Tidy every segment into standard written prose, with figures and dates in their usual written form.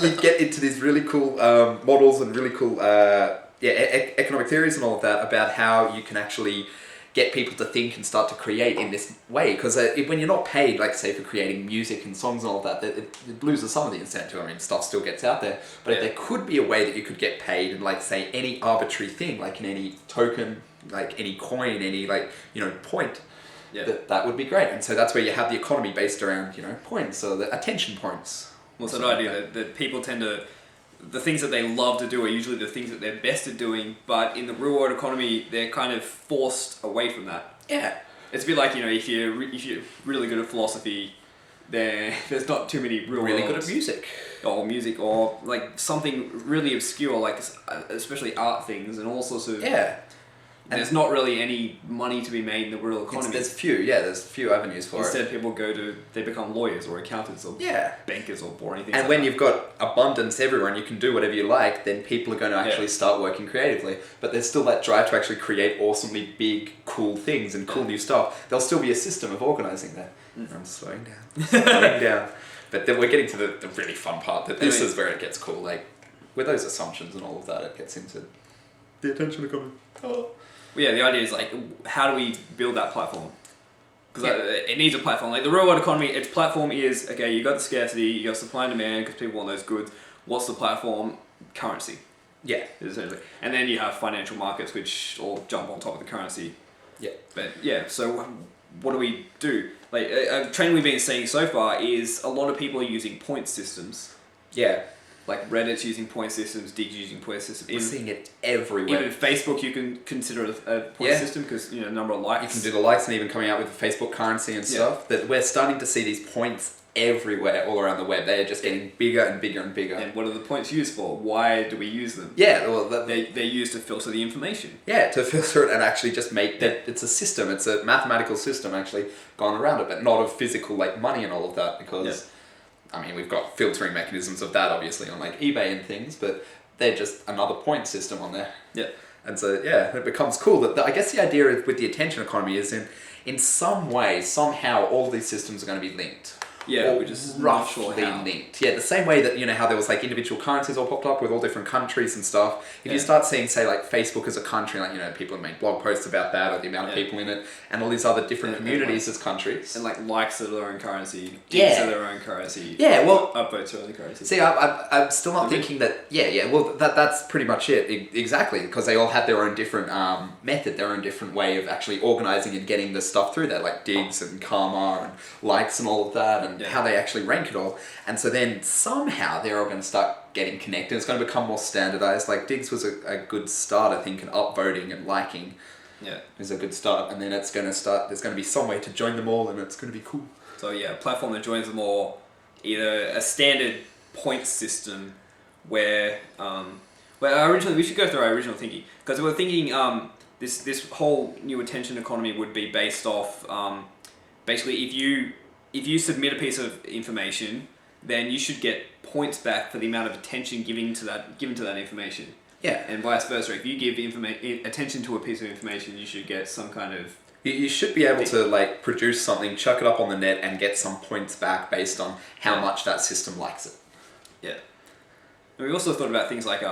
You get into these really cool models and really cool economic theories and all of that about how you can actually get people to think and start to create in this way. Because when you're not paid, like say for creating music and songs and all of that, it loses some of the incentive. I mean, stuff still gets out there. But if there could be a way that you could get paid in, like say, any arbitrary thing, like in any token, like any coin, any point, that would be great. And so that's where you have the economy based around, points, or the attention points. Well, it's an idea that people tend to... The things that they love to do are usually the things that they're best at doing, but in the real world economy, they're kind of forced away from that. Yeah. It's a bit like, if you're really good at philosophy, there's not too many really good at music. Or like something really obscure, like especially art things and all sorts of... Yeah. And there's not really any money to be made in the real economy. There's few avenues for Instead, people they become lawyers or accountants or bankers or anything. And when you've got abundance everywhere and you can do whatever you like, then people are going to actually start working creatively. But there's still that drive to actually create awesomely big, cool things and cool new stuff. There'll still be a system of organising there. I'm slowing down. But then we're getting to the really fun part. This is where it gets cool. Like, with those assumptions and all of that, it gets into the attention economy. Oh. Well, yeah, the idea is like, how do we build that platform? Because it needs a platform. Like the real world economy, its platform is, okay, you got the scarcity, you got supply and demand because people want those goods. What's the platform? Currency. Yeah. Essentially. And then you have financial markets which all jump on top of the currency. Yeah. But yeah, so what do we do? Like a trend we've been seeing so far is a lot of people are using point systems. Yeah. Like Reddit's using point systems, Dig's using point systems. We're seeing it everywhere. Even Facebook, you can consider it a point system because number of likes. You can do the likes, and even coming out with the Facebook currency and stuff. That we're starting to see these points everywhere, all around the web. They are just getting bigger and bigger and bigger. And what are the points used for? Why do we use them? Yeah, well, they're used to filter the information. Yeah, to filter it and actually just make that. It's a system. It's a mathematical system actually gone around it, but not of physical like money and all of that because. Yeah. I mean, we've got filtering mechanisms of that, obviously, on like eBay and things, but they're just another point system on there. Yeah. And so, it becomes cool. That I guess the idea with the attention economy is in some way, somehow, all of these systems are going to be linked. Yeah, which is roughly linked. Yeah, the same way that, how there was like individual currencies all popped up with all different countries and stuff. If you start seeing, say, like Facebook as a country, like, people have made blog posts about that or the amount of people in it and all these other different communities as countries. And like likes are their own currency, digs are their own currency. Yeah, well... Upvotes are their own currency. See, I'm still not thinking that... well, that's pretty much it. Exactly, because they all have their own different method, their own different way of actually organising and getting the stuff through there, like digs and karma and likes and all of that and how they actually rank it all. And so then somehow they're all going to start getting connected. It's going to become more standardized. Like digs was a good start, I think, and upvoting and liking is a good start. And then it's going to start, there's going to be some way to join them all and it's going to be cool. So a platform that joins them all, either a standard point system where originally, we should go through our original thinking. Because we were thinking this whole new attention economy would be based off, basically if you submit a piece of information, then you should get points back for the amount of attention given to that information. Yeah. And vice versa. If you give attention to a piece of information, you should get some kind of... You should be able to like produce something, chuck it up on the net, and get some points back based on how much that system likes it. Yeah. And we also thought about things like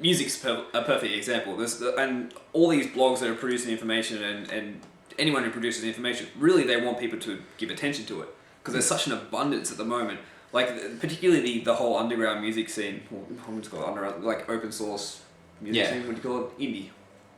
music's a perfect example. And all these blogs that are producing information and anyone who produces information, really they want people to give attention to it because there's such an abundance at the moment. Like particularly the whole underground music scene, I'm just call it underground, like open source music scene. What do you call it? Indie.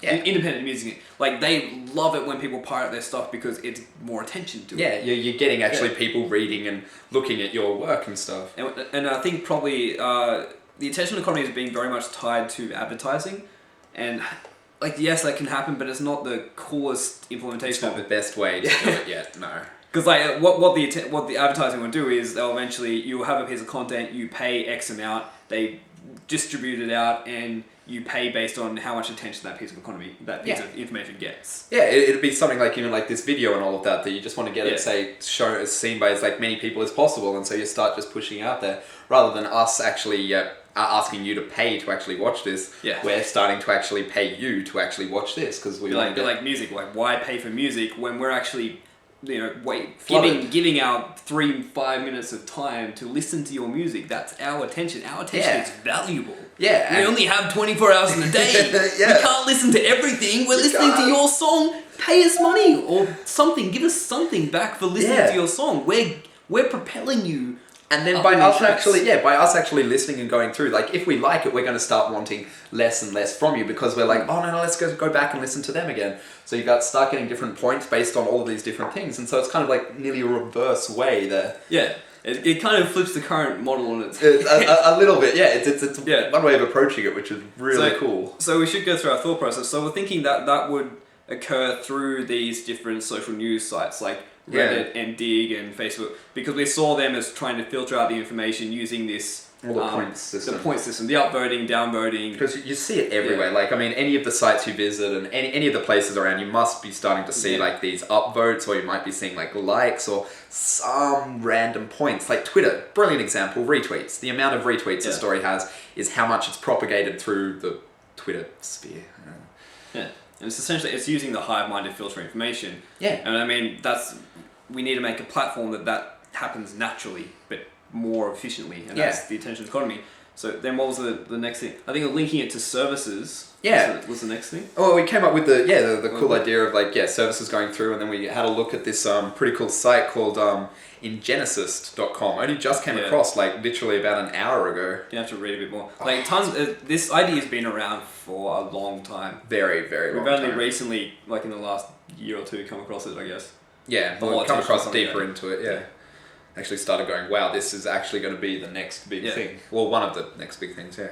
Yeah. Independent music. Like they love it when people pirate their stuff because it's more attention to it. Yeah, you're getting actually people reading and looking at your work and stuff. And I think probably the attention economy has been very much tied to advertising, and like yes, that can happen, but it's not the coolest implementation. It's not the best way to do it yet. No. Because like what the advertising will do is they'll eventually you'll have a piece of content, you pay X amount, they distribute it out, and you pay based on how much attention that piece of information gets. Yeah, it'd be something like even like this video and all of that you just want to get it shown as seen by as like many people as possible, and so you start just pushing out there rather than us actually asking you to pay to actually watch this. Yeah. We're starting to actually pay you to actually watch this because we like music. Like why pay for music when we're actually Flooded. giving out 3-5 minutes of time to listen to your music. That's our attention. Our attention is valuable. Yeah. We only have 24 hours in a day. Yeah. We can't listen to everything. We're listening to your song. Pay us money or something. Give us something back for listening to your song. We're propelling you. And then by us actually listening and going through, like, if we like it, we're going to start wanting less and less from you, because we're like, oh no, let's go back and listen to them again. So you start getting different points based on all of these different things, and so it's kind of like nearly a reverse way there. Yeah, it kind of flips the current model on its a little bit. Yeah, it's one way of approaching it, which is really cool. So we should go through our thought process. So we're thinking that would occur through these different social news sites like Reddit and Dig and Facebook, because we saw them as trying to filter out the information using this point system. The point system, the upvoting, downvoting. Because you see it everywhere. Like, I mean, any of the sites you visit and any of the places around, you must be starting to see like these upvotes, or you might be seeing like likes or some random points. Like Twitter, brilliant example, retweets. The amount of retweets a story has is how much it's propagated through the Twitter sphere. Yeah. And it's essentially, it's using the hive mind to filter information. Yeah. And I mean, we need to make a platform that happens naturally, but more efficiently. And that's the attention economy. So then what was the next thing? I think linking it to services was the next thing. Oh, we came up with the cool idea of like, services going through, and then we had a look at this pretty cool site called ingenesis.com. Only just came across like literally about an hour ago. You have to read a bit more. Like this idea has been around for a long time. Very, very long time. We've only recently, like in the last year or two, come across it, I guess. Yeah, we'll come across deeper into it, yeah. Actually started going, wow, this is actually going to be the next big thing. Well, one of the next big things, yeah.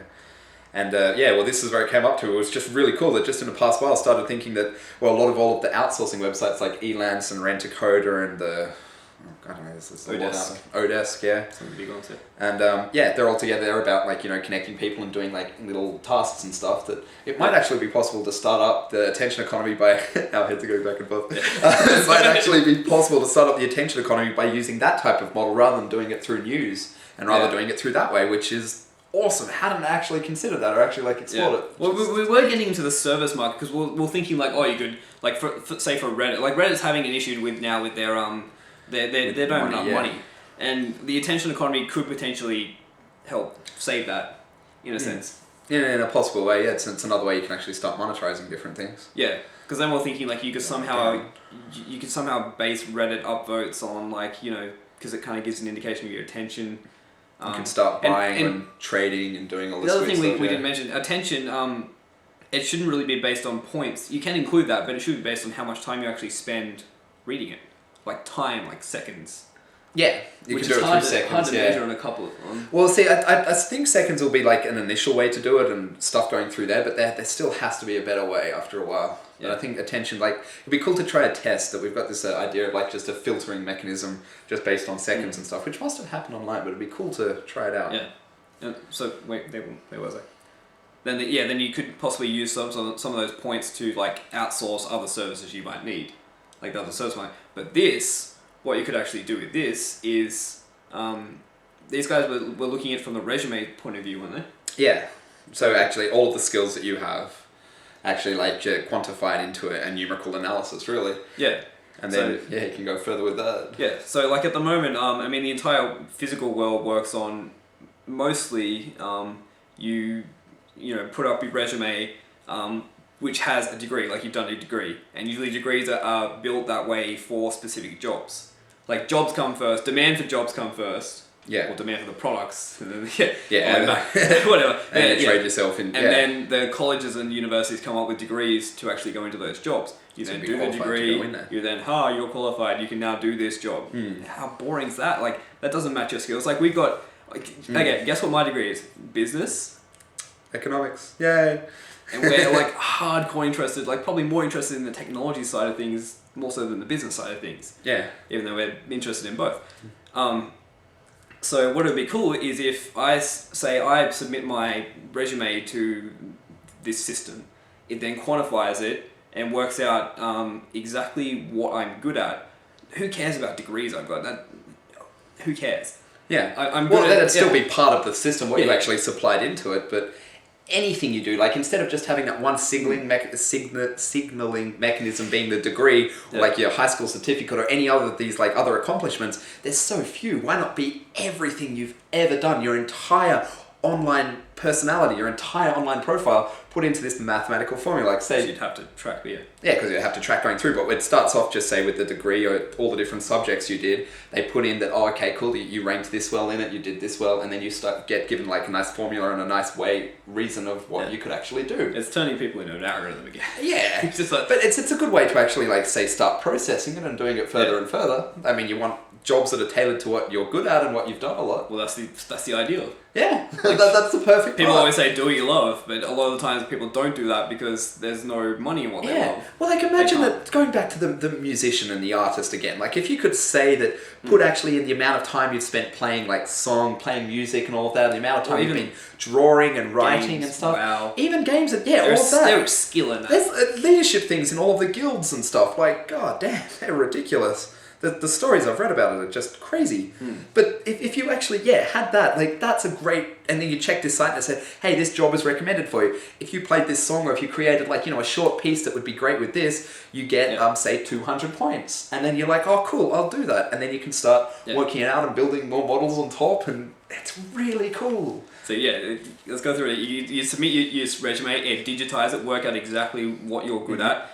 And this is where it came up to. It was just really cool that just in the past while I started thinking that, all of the outsourcing websites like Elance and Rent-A-Coda and I don't know, this is Odesk, yeah. Some of the big ones, And they're all together. They're about like, connecting people and doing like little tasks and stuff. That it might actually be possible to start up the attention economy by our heads are going back and forth. It might actually be possible to start up the attention economy by using that type of model rather than doing it through news, and rather doing it through that way, which is awesome. Hadn't actually considered that or actually like explored it. Well, we were getting into the service market because we're thinking like, you could like for say for Reddit, like Reddit's having an issue with their they don't have enough money, and the attention economy could potentially help save that in a sense. In a possible way, it's another way you can actually start monetizing different things. Yeah, because then we're thinking like you could somehow base Reddit upvotes on like because it kind of gives an indication of your attention. You can start buying and trading and doing all this. The other thing we didn't mention, attention. It shouldn't really be based on points. You can include that, but it should be based on how much time you actually spend reading it. Like time, like seconds. Yeah, you can do it through seconds. Hard to measure on a couple of them. Well, see, I think seconds will be like an initial way to do it and stuff going through there, but there still has to be a better way after a while. Yeah. And I think attention, like, it'd be cool to try a test that we've got this idea of like just a filtering mechanism just based on seconds and stuff, which must have happened online, but it'd be cool to try it out. Yeah. So wait, where was I? Then then you could possibly use some of those points to like outsource other services you might need, like the other service might. But what you could actually do with this is, these guys were looking at it from the resume point of view, weren't they? Yeah. So actually, all of the skills that you have, actually like quantified into a numerical analysis, really. Yeah. And then you can go further with that. Yeah. So like at the moment, I mean, the entire physical world works on mostly you put up your resume. Which has a degree, like you've done a degree. And usually degrees are built that way for specific jobs. Like jobs come first, demand for jobs come first. Yeah. Or demand for the products. And then, whatever. And trade yourself in. And then the colleges and universities come up with degrees to actually go into those jobs. You then do the degree, you then, you're qualified, you can now do this job. How boring is that? Like, that doesn't match your skills. Like, we've got, okay, guess what my degree is? Business. Economics. Yay. And we're like hardcore interested, like probably more interested in the technology side of things more so than the business side of things. Yeah. Even though we're interested in both. So what would be cool is if I submit my resume to this system, it then quantifies it and works out exactly what I'm good at. Who cares about degrees I've got? Who cares? Yeah. I'm good that'd still be part of the system, what you actually supplied into it, but anything you do, like instead of just having that one signaling mechanism being the degree, or like your high school certificate or any other of these like other accomplishments, there's so few. Why not be everything you've ever done, your entire online personality, your entire online profile put into this mathematical formula? Like say you'd have to track the yeah, because you have to track going through, but it starts off just say with the degree or all the different subjects you did, they put in that, oh okay cool, you ranked this well in it, you did this well, and then you get given like a nice formula and a nice reason of what you could actually do. It's turning people into an algorithm again. Yeah, It's just like, but it's a good way to actually like say start processing it and doing it further and further. I mean, you want jobs that are tailored to what you're good at and what you've done a lot. well, that's the ideal. Yeah, that's the perfect People part. always say do what you love, but a lot of the times people don't do that because there's no money in what they love. Well, like imagine that, going back to the musician and the artist again, like if you could say that, put actually in the amount of time you've spent playing like playing music and all of that, and the amount of time you've been drawing and writing games, and stuff. wow. Even games and all of that. There's skill in that. There's leadership things in all of the guilds and stuff. Like, god damn, they're ridiculous. The stories I've read about it are just crazy. But if you actually, had that, like, that's a great, and then you check this site and it said, hey, this job is recommended for you. If you played this song, or if you created, like, a short piece that would be great with this, you get, say, 200 points. And then you're like, oh, cool, I'll do that. And then you can start working it out and building more models on top, and it's really cool. So let's go through it. You submit your resume, digitize it, work out exactly what you're good at.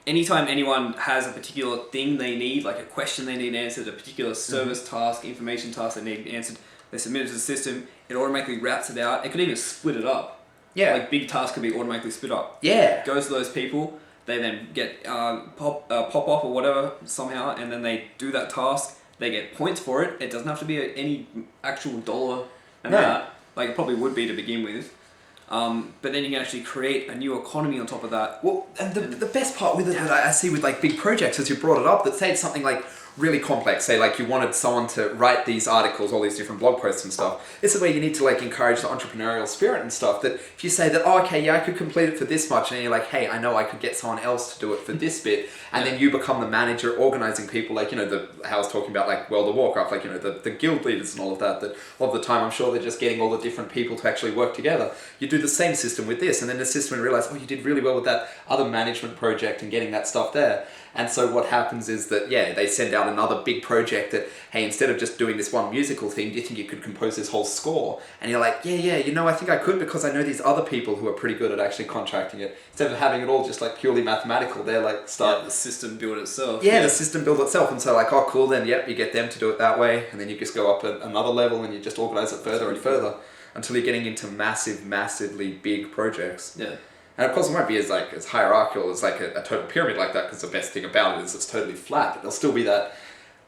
Anytime anyone has a particular thing they need, like a question they need answered, a particular service task, information task they need answered, they submit it to the system, it automatically routes it out. It could even split it up. Yeah. Like big tasks could be automatically split up. Yeah. It goes to those people, they then get pop off or whatever somehow, and then they do that task, they get points for it. It doesn't have to be any actual dollar amount, like it probably would be to begin with. But then you can actually create a new economy on top of that. Well, and the best part with it that I see with like big projects, as you brought it up, that say it's something like really complex, say like you wanted someone to write these articles, all these different blog posts and stuff, this is where you need to like encourage the entrepreneurial spirit and stuff, that if you say that, oh okay, I could complete it for this much, and then you're like, hey, I know I could get someone else to do it for this bit, and then you become the manager organizing people, like, how I was talking about like World of Warcraft, like, the guild leaders and all of that a lot of the time I'm sure they're just getting all the different people to actually work together. You do the same system with this, and then the system realize, oh, you did really well with that other management project and getting that stuff there. And so what happens is that, they send out another big project that, hey, instead of just doing this one musical thing, do you think you could compose this whole score? And you're like, I think I could, because I know these other people who are pretty good at actually contracting it. Instead of having it all just like purely mathematical, they're like the system build itself. Yeah, the system build itself. And so like, oh cool, then you get them to do it that way, and then you just go up another level and you just organize it further and further until you're getting into massively big projects. Yeah. And of course it won't be as hierarchical as like a total pyramid like that, because the best thing about it is it's totally flat, but there'll still be that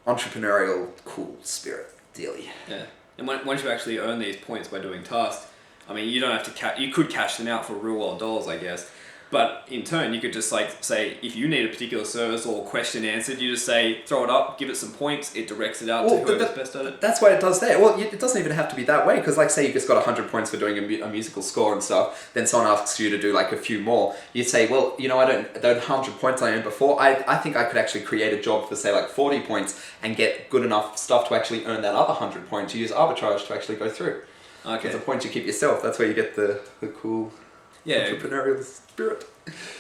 entrepreneurial cool spirit dealy. Yeah. And once you actually earn these points by doing tasks, I mean, you don't have to you could cash them out for real world dollars, I guess. But in turn, you could just like say, if you need a particular service or question answered, you just say, throw it up, give it some points, it directs it out to whoever's best at it. That's what it does there. Well, it doesn't even have to be that way, because like say you just got 100 points for doing a musical score and stuff, then someone asks you to do like a few more. You say, well, those 100 points I earned before, I think I could actually create a job for say like 40 points and get good enough stuff to actually earn that other 100 points. You use arbitrage to actually go through. Okay. It's a point you keep yourself. That's where you get the cool entrepreneurial spirit.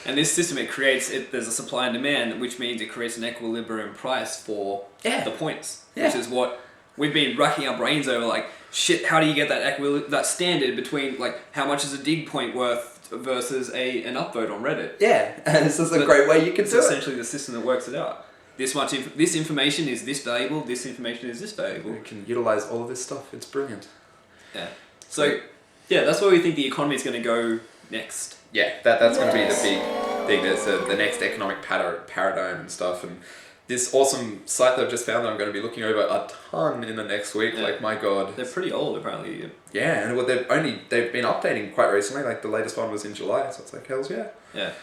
And this system, there's a supply and demand, which means it creates an equilibrium price for the points, which is what we've been racking our brains over, like, shit, how do you get that standard between, like, how much is a dig point worth versus an upvote on Reddit? Yeah, and this is a great way you can do it. It's essentially the system that works it out. This information is this valuable, this information is this valuable. You can utilize all of this stuff, it's brilliant. Yeah. So, that's where we think the economy is going to go next. Yeah, that's going to be the big thing. That's the next economic paradigm and stuff. And this awesome site that I've just found that I'm going to be looking over a ton in the next week. Yeah. Like, my God. They're pretty old, apparently. Yeah, and they've been updating quite recently. Like, the latest one was in July, so it's like, hells yeah. Yeah.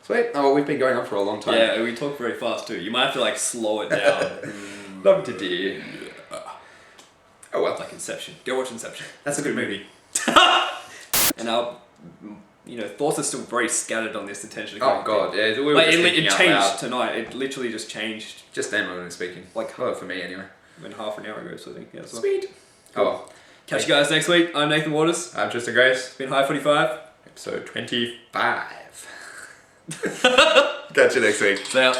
Sweet. Oh, well, we've been going on for a long time. Yeah, we talk very fast too. You might have to, like, slow it down. Love to do. Oh, well. Like Inception. Go watch Inception. That's a good movie. And our... thoughts are still very scattered on this attention. Oh God, yeah. We were it changed tonight. It literally just changed. Just then when we were speaking. Like, for me anyway. Half an hour ago, so I think. Yeah, Sweet. Oh well. Catch you guys next week. I'm Nathan Waters. I'm Tristan Grace. It's been High 45. Episode 25. Catch you next week. See ya.